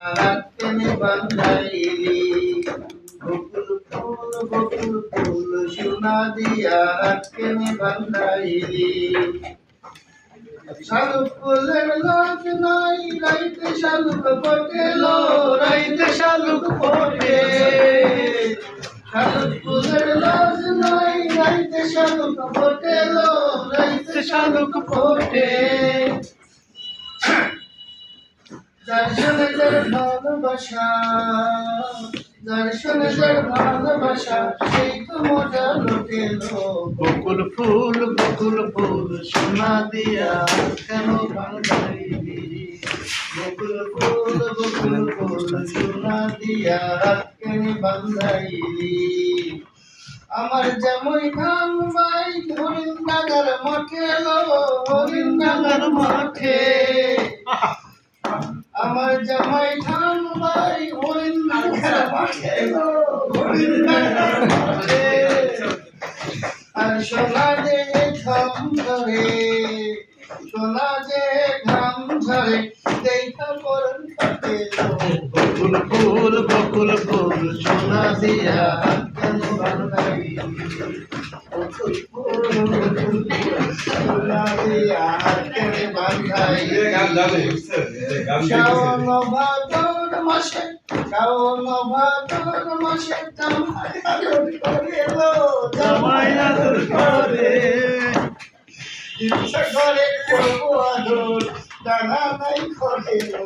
রাতকে বান্ধাইলি বকুল ফুল সোনা দিয়া রাতকে বান্ধাইলি শালুক ফুলের লাজ নাই রাইতে শালুক ফোটেলো রাইতে শালুক ফোটে শালুক ফুলের লাজ নাই রাইতে শালুক ফোটেলো রাইতে শালুক ফোটে যার সঙ্গে যার ভালোবাসা যার সঙ্গে যার ভালোবাসা সেই তো মজা লুটেলো বকুল ফুল সোনা দিয়া কেন বাঁধাইলি বকুল ফুল সোনা দিয়া কেন বাঁধাইলি আমার যেমন ধান বাই হরিণ ডাঙ্গার মাঠে হরিণ ডাঙ্গার মাঠে আমার জামাই ধান ভাই হরিণ ডাঙ্গার মাঠে হরিণ ডাঙ্গার মাঠে আর সোনা যে ঘাম ধরে সোনা যে ঘাম ধরে দেখা পরন পাতে বকুল ফুল সোনা দিয়া কেন বাঁধাইলি বকুল ফুল সোনা দিয়া কেন বাঁধাইলি শ্রাবণ ভাদর মাসে জামাই আদর করে লো জামাই আদর করে ইচ্ছা করে করবো আদর জানা নাই করে লো